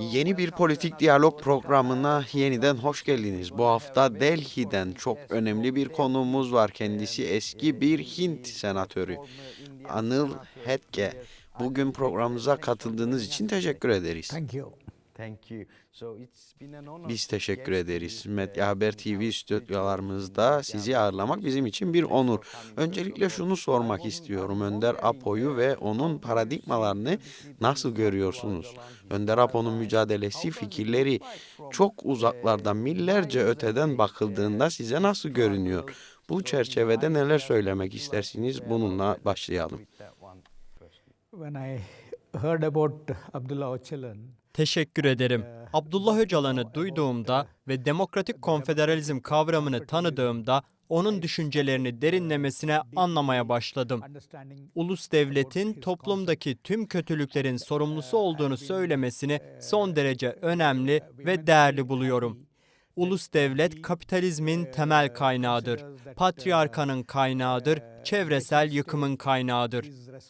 Yeni bir politik diyalog programına yeniden hoş geldiniz. Bu hafta Delhi'den çok önemli bir konuğumuz var. Kendisi eski bir Hint senatörü, Anil Hetke. Bugün programımıza katıldığınız için teşekkür ederiz. Thank you. Biz teşekkür ederiz. Medya Haber TV stüdyolarımızda sizi ağırlamak bizim için bir onur. Öncelikle şunu sormak istiyorum. Önder Apo'yu ve onun paradigmalarını nasıl görüyorsunuz? Önder Apo'nun mücadelesi, fikirleri çok uzaklardan, millerce öteden bakıldığında size nasıl görünüyor? Bu çerçevede neler söylemek istersiniz? Bununla başlayalım. When I heard about Abdullah Öcalan, Teşekkür ederim. Abdullah Öcalan'ı duyduğumda ve demokratik konfederalizm kavramını tanıdığımda onun düşüncelerini derinlemesine anlamaya başladım. Ulus devletin toplumdaki tüm kötülüklerin sorumlusu olduğunu söylemesini son derece önemli ve değerli buluyorum. Ulus devlet kapitalizmin temel kaynağıdır. Patriarkanın kaynağıdır, çevresel yıkımın kaynağıdır.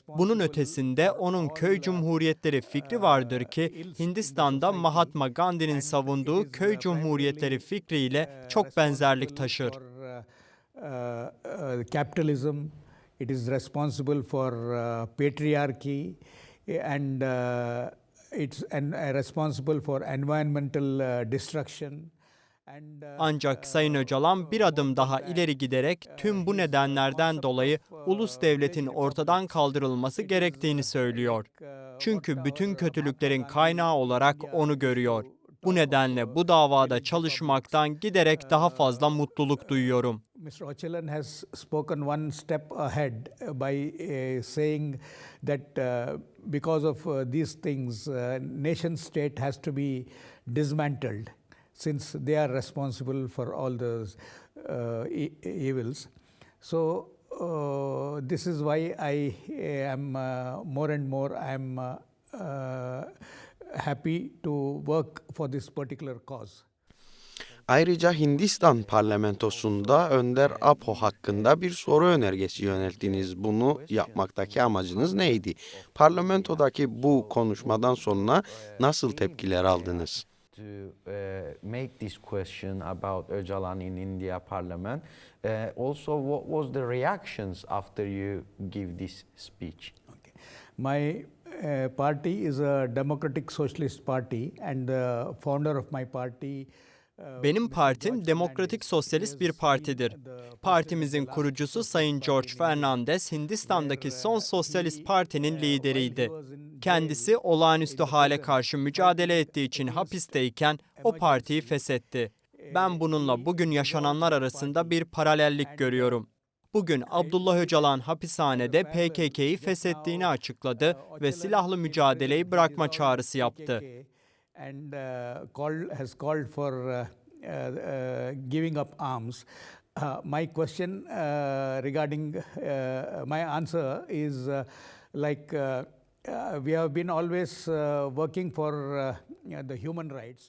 Bunun ötesinde onun köy cumhuriyetleri fikri vardır ki Hindistan'da Mahatma Gandhi'nin savunduğu köy cumhuriyetleri fikriyle çok benzerlik taşır. Capitalism, it is responsible for patriarchy and it's responsible for environmental destruction. Ancak Sayın Öcalan bir adım daha ileri giderek tüm bu nedenlerden dolayı ulus devletin ortadan kaldırılması gerektiğini söylüyor. Çünkü bütün kötülüklerin kaynağı olarak onu görüyor. Bu nedenle bu davada çalışmaktan giderek daha fazla mutluluk duyuyorum. Mr. Öcalan has spoken one step ahead by saying that because of these things, nation state has to be dismantled, since they are responsible for all those evils. So this is why I am more and more happy to work for this particular cause. Ayrıca Hindistan parlamentosunda Önder Apo hakkında bir soru önergesi yönelttiniz. Bunu yapmaktaki amacınız neydi? Parlamentodaki bu konuşmadan sonra nasıl tepkiler aldınız? To make this question about Öcalan in India Parliament. Also, what was the reactions after you give this speech? Okay. My party is a democratic socialist party, and the founder of my party. Benim partim Demokratik Sosyalist bir partidir. Partimizin kurucusu Sayın George Fernandez, Hindistan'daki son sosyalist partinin lideriydi. Kendisi olağanüstü hale karşı mücadele ettiği için hapisteyken o partiyi feshetti. Ben bununla bugün yaşananlar arasında bir paralellik görüyorum. Bugün Abdullah Öcalan hapishanede PKK'yı feshettiğini açıkladı ve silahlı mücadeleyi bırakma çağrısı yaptı. And has called for giving up arms. My question regarding my answer is we have been always working for the human rights.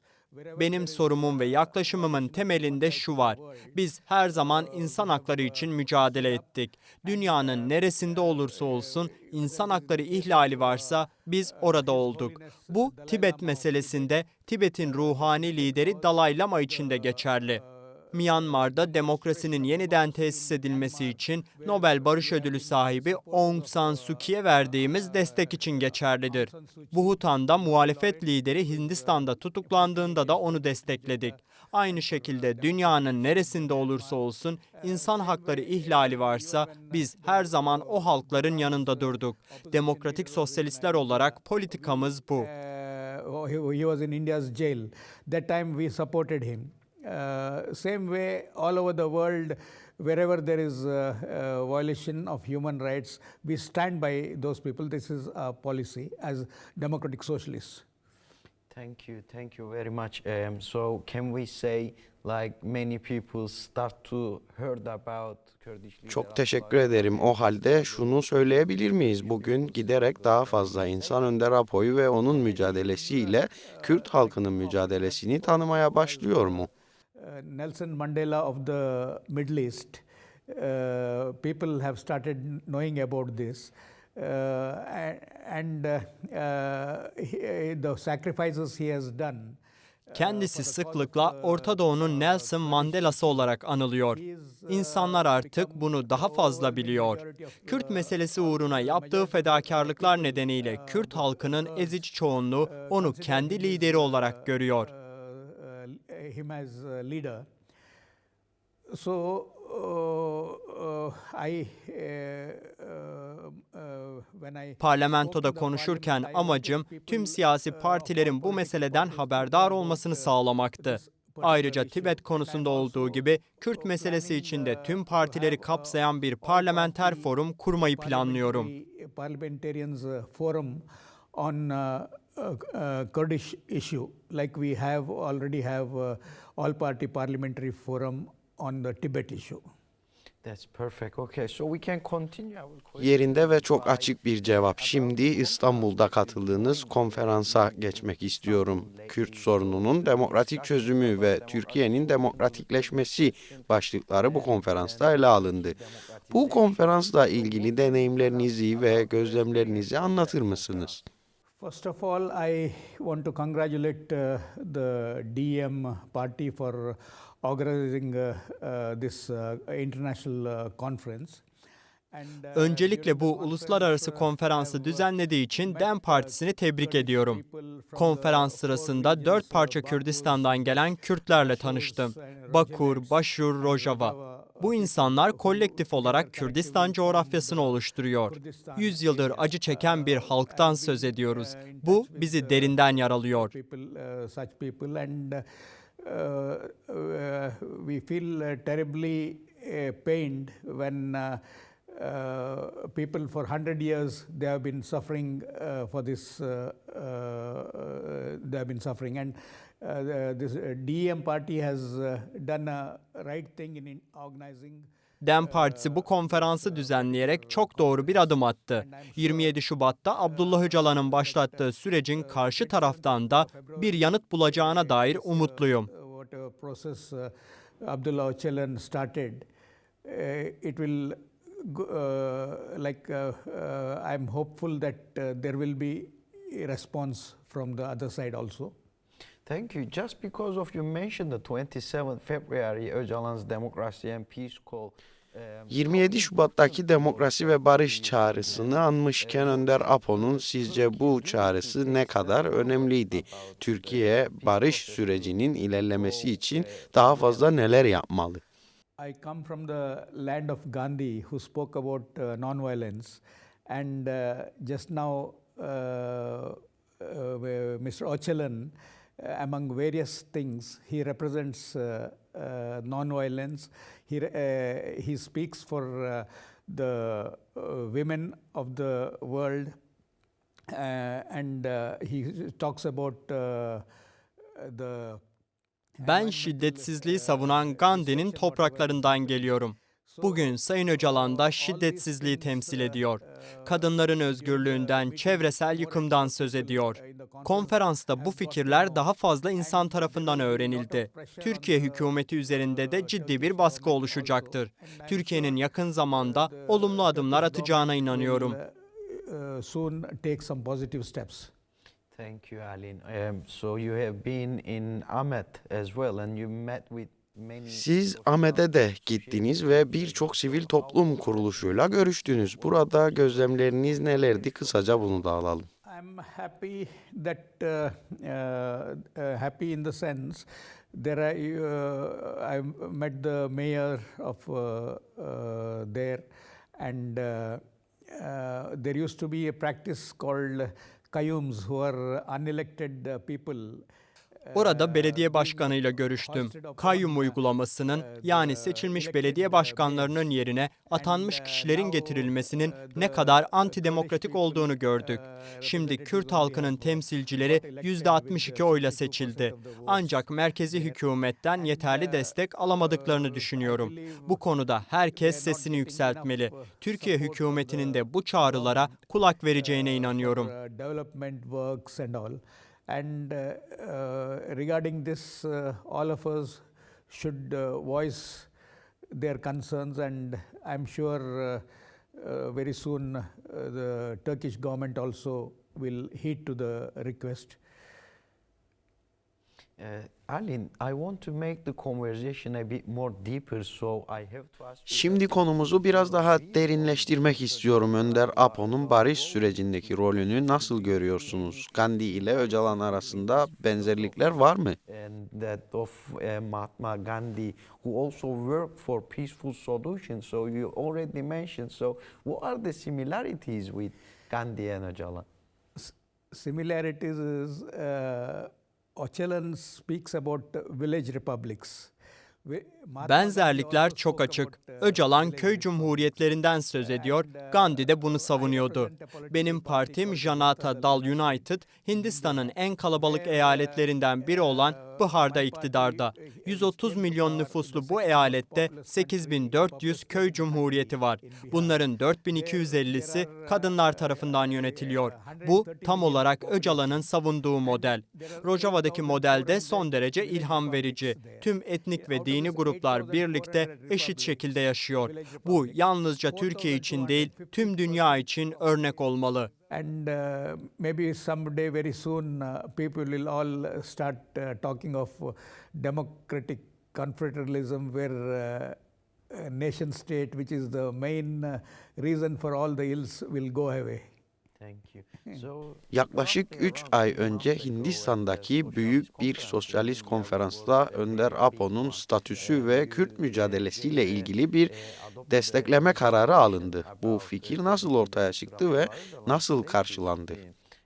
Benim sorumun ve yaklaşımımın temelinde şu var. Biz her zaman insan hakları için mücadele ettik. Dünyanın neresinde olursa olsun insan hakları ihlali varsa biz orada olduk. Bu Tibet meselesinde Tibet'in ruhani lideri Dalai Lama için de geçerli. Myanmar'da demokrasinin yeniden tesis edilmesi için Nobel Barış Ödülü sahibi Aung San Suu Kyi'ye verdiğimiz destek için geçerlidir. Bhutan'da muhalefet lideri Hindistan'da tutuklandığında da onu destekledik. Aynı şekilde dünyanın neresinde olursa olsun insan hakları ihlali varsa biz her zaman o halkların yanında durduk. Demokratik sosyalistler olarak politikamız bu. He was in India's jail. That time we supported him. Same way all over the world, wherever there is violation of human rights, we stand by those people. This is our policy as democratic socialists. Thank you very much. So can we say like many people start to heard about Kurdish leader? Çok teşekkür ederim. O halde şunu söyleyebilir miyiz? Bugün giderek daha fazla insan Önder Apo'yu ve onun mücadelesiyle Kürt halkının mücadelesini tanımaya başlıyor mu? Nelson Mandela of the Middle East, people have started knowing about this. the sacrifices he has done. Kendisi sıklıkla Orta Doğu'nun Nelson Mandela'sı olarak anılıyor. İnsanlar artık bunu daha fazla biliyor. Kürt meselesi uğruna yaptığı fedakarlıklar nedeniyle Kürt halkının ezici çoğunluğu onu kendi lideri olarak görüyor. Him as a leader. So when I Parlamentoda konuşurken amacım tüm siyasi partilerin bu meseleden haberdar olmasını sağlamaktı. Ayrıca Tibet konusunda olduğu gibi Kürt meselesi için de tüm partileri kapsayan bir parlamenter forum kurmayı planlıyorum. Parliamentarians forum on Kurdish issue, like we already have all party parliamentary forum on the Tibet issue. That's perfect. Okay, so we can continue our question. Yerinde ve çok açık bir cevap. Şimdi İstanbul'da katıldığınız konferansa geçmek istiyorum. Kürt sorununun demokratik çözümü ve Türkiye'nin demokratikleşmesi başlıkları bu konferansta ele alındı. Bu konferansla ilgili deneyimlerinizi ve gözlemlerinizi anlatır mısınız? First of all, I want to congratulate the DEM party for organizing this international conference. Öncelikle bu uluslararası konferansı düzenlediği için DEM Partisi'ni tebrik ediyorum. Konferans sırasında 4 parça Kürdistan'dan gelen Kürtlerle tanıştım. Bakur, Başur, Rojava. Bu insanlar kolektif olarak Kürdistan coğrafyasını oluşturuyor. 100 yıldır acı çeken bir halktan söz ediyoruz. Bu bizi derinden yaralıyor. We feel terribly pained when people for 100 years they have been suffering for this. They have been suffering, and this DEM party has done a right thing in organizing. DEM Partisi bu konferansı düzenleyerek çok doğru bir adım attı. 27 Şubat'ta Abdullah Öcalan'ın başlattığı sürecin karşı taraftan da bir yanıt bulacağına dair umutluyum. Whatever process Abdullah Öcalan started, it will I'm hopeful that there will be a response from the other side also. Thank you. Just because of you mentioned the 27th February Öcalan's Democracy and Peace Call. 27 Şubat'taki demokrasi ve barış çağrısını anmışken Önder Apo'nun sizce bu çağrısı ne kadar önemliydi? Türkiye barış sürecinin ilerlemesi için daha fazla neler yapmalı? I come from the land of Gandhi, who spoke about non-violence, and just now Mr. Öcalan, among various things, he represents non-violence. He speaks for the women of the world, and he talks about the. Ben şiddetsizliği savunan Gandhi'nin topraklarından geliyorum. Bugün Sayın Öcalan da şiddetsizliği temsil ediyor. Kadınların özgürlüğünden, çevresel yıkımdan söz ediyor. Konferansta bu fikirler daha fazla insan tarafından öğrenildi. Türkiye hükümeti üzerinde de ciddi bir baskı oluşacaktır. Türkiye'nin yakın zamanda olumlu adımlar atacağına inanıyorum. Soon take some positive steps. Thank you, Alin. So you have been in Ahmet as well, and you met with many. Siz Ahmet'e de gittiniz ve birçok sivil toplum kuruluşuyla görüştünüz. Burada gözlemleriniz nelerdi? Kısaca bunu da alalım. I'm happy that happy in the sense there I met the mayor of there, and there used to be a practice called Kayyums, who are unelected people. Orada belediye başkanıyla görüştüm. Kayyum uygulamasının, yani seçilmiş belediye başkanlarının yerine atanmış kişilerin getirilmesinin ne kadar antidemokratik olduğunu gördük. Şimdi Kürt halkının temsilcileri %62 oyla seçildi. Ancak merkezi hükümetten yeterli destek alamadıklarını düşünüyorum. Bu konuda herkes sesini yükseltmeli. Türkiye hükümetinin de bu çağrılara kulak vereceğine inanıyorum. Development works and all. And regarding this, all of us should voice their concerns, and I'm sure Very soon, the Turkish government also will heed to the request. Alin, I want to make the conversation a bit more deeper, so I have to ask you. Şimdi konumuzu biraz daha derinleştirmek istiyorum. Önder Apo'nun barış sürecindeki rolünü nasıl görüyorsunuz? Gandhi ile Öcalan arasında benzerlikler var mı? And that of Mahatma Gandhi, who also worked for peaceful solutions. So you already mentioned. So what are the similarities with Gandhi and Öcalan? Similarities is Öcalan speaks about village republics. Benzerlikler çok açık. Öcalan köy cumhuriyetlerinden söz ediyor, Gandhi de bunu savunuyordu. Benim partim Janata Dal United, Hindistan'ın en kalabalık eyaletlerinden biri olan Bihar'da iktidarda. 130 milyon nüfuslu bu eyalette 8400 köy cumhuriyeti var. Bunların 4250'si kadınlar tarafından yönetiliyor. Bu tam olarak Öcalan'ın savunduğu model. Rojava'daki model de son derece ilham verici. Tüm etnik ve dini gruplar birlikte eşit şekilde yaşıyor. Bu yalnızca Türkiye için değil, tüm dünya için örnek olmalı. And maybe someday very soon people will all start talking of democratic confederalism where nation state, which is the main reason for all the ills, will go away. Thank you. So Yaklaşık 3 ay önce Hindistan'daki büyük bir sosyalist konferansta Önder Apo'nun statüsü ve Kürt mücadelesiyle ilgili bir destekleme kararı alındı. Bu fikir nasıl ortaya çıktı ve nasıl karşılandı?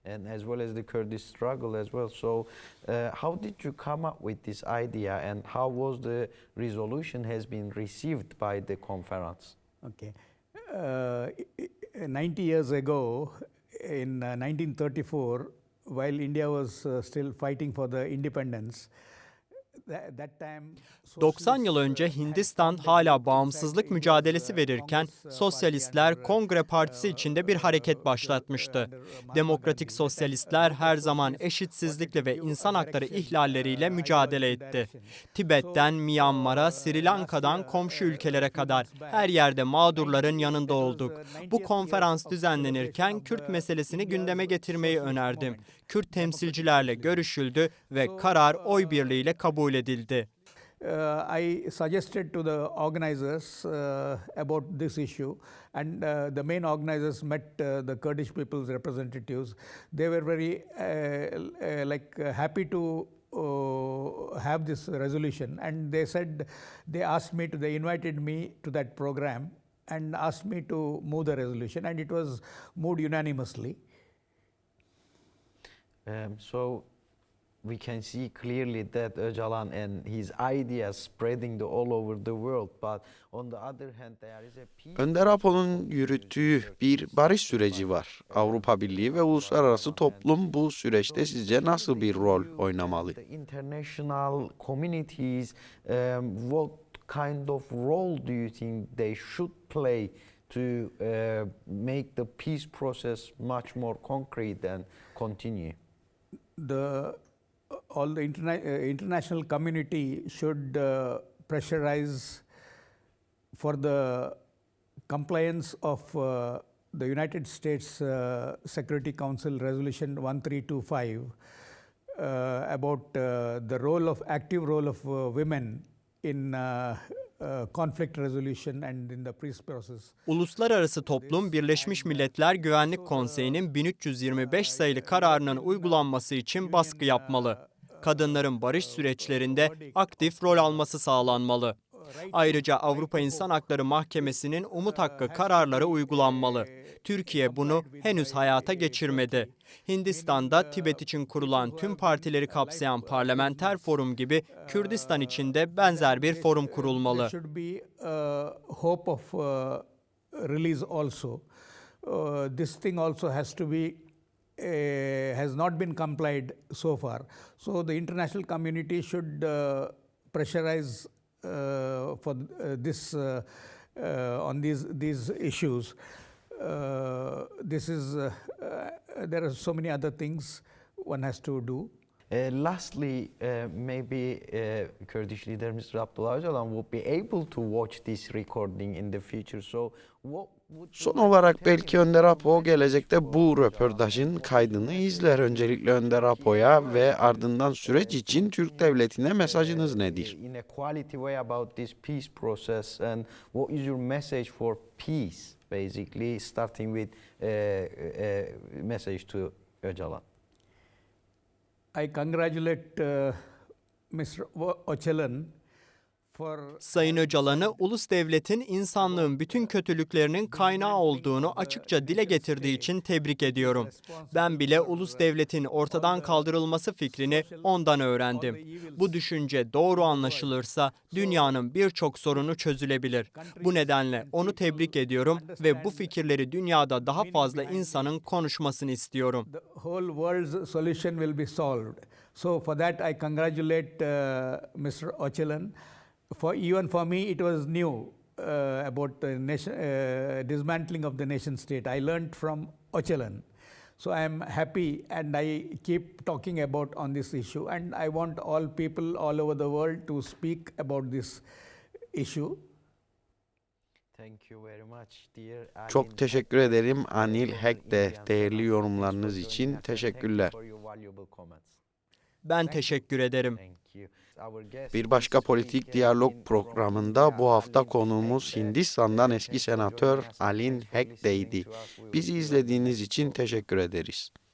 and as well as the Kurdish struggle as well. So how did you come up with this idea, and how was the resolution has been received by the conference? Okay. 90 years ago, in 1934, while India was still fighting for the independence, that time 90 yıl önce Hindistan hala bağımsızlık mücadelesi verirken Sosyalistler Kongre Partisi içinde bir hareket başlatmıştı. Demokratik sosyalistler her zaman eşitsizlikle ve insan hakları ihlalleriyle mücadele etti. Tibet'ten Myanmar'a, Sri Lanka'dan komşu ülkelere kadar her yerde mağdurların yanında olduk. Bu konferans düzenlenirken Kürt meselesini gündeme getirmeyi önerdim. Kürt temsilcilerle görüşüldü ve karar oy birliğiyle kabul edildi. I suggested to the organizers about this issue, and the main organizers met the Kurdish people's representatives. They were very happy to have this resolution, and they said they invited me to that program and asked me to move the resolution, and it was moved unanimously. So we can see clearly that Öcalan and his ideas spreading all over the world, but on the other hand there is a peace. Önder Apo'nun yürüttüğü bir barış süreci var. Avrupa Birliği ve uluslararası toplum bu süreçte sizce nasıl bir rol oynamalı? The international communities, what kind of role do you think they should play to make the peace process much more concrete and continue? All the international community should pressurize for the compliance of the United States Security Council Resolution 1325 about the active role of women in conflict resolution and in the peace process. Uluslararası toplum Birleşmiş Milletler Güvenlik Konseyi'nin 1325 sayılı kararının uygulanması için baskı yapmalı. Kadınların barış süreçlerinde aktif rol alması sağlanmalı. Ayrıca Avrupa İnsan Hakları Mahkemesi'nin umut hakkı kararları uygulanmalı. Türkiye bunu henüz hayata geçirmedi. Hindistan'da Tibet için kurulan tüm partileri kapsayan parlamenter forum gibi Kürdistan için de benzer bir forum kurulmalı. There should be hope of release also. This thing also has not been complied so far. So the international community should pressurize for this on these issues. There are so many other things one has to do. Lastly, maybe Kurdish leader Mr. Abdullah Öcalan will be able to watch this recording in the future. So what would Son you like olarak to belki tell Önder Apo him? gelecekte bu röportajın kaydını izler. Öncelikle Önder Apo'ya ve ardından süreç için Türk devletine mesajınız nedir? In a quality way about this peace process, and what is your message for peace, basically, starting with a message to Öcalan? I congratulate Mr. Öcalan for Sayın Öcalan'ı ulus devletin insanlığın bütün kötülüklerinin kaynağı olduğunu açıkça dile getirdiği için tebrik ediyorum. Ben bile ulus devletin ortadan kaldırılması fikrini ondan öğrendim. Bu düşünce doğru anlaşılırsa dünyanın birçok sorunu çözülebilir. Bu nedenle onu tebrik ediyorum ve bu fikirleri dünyada daha fazla insanın konuşmasını istiyorum. the whole world's solution will be solved. So for that I congratulate Mr. Öcalan. Even for me it was new about the dismantling of the nation state. I learned from Öcalan. So I am happy and I keep talking about on this issue, and I want all people all over the world to speak about this issue. Thank you very much, dear Alin. Çok teşekkür ederim Anil Hekde, değerli yorumlarınız için teşekkürler. For your valuable comments. Ben teşekkür ederim. Thank you. Our guest Bir başka is politik speaker diyalog in programında bu hafta Alin konuğumuz Hekde. Hindistan'dan eski Thanks for senatör joining us. Alin Thanks for listening Hekde'ydi. to us. We Bizi will izlediğiniz be için back. teşekkür ederiz.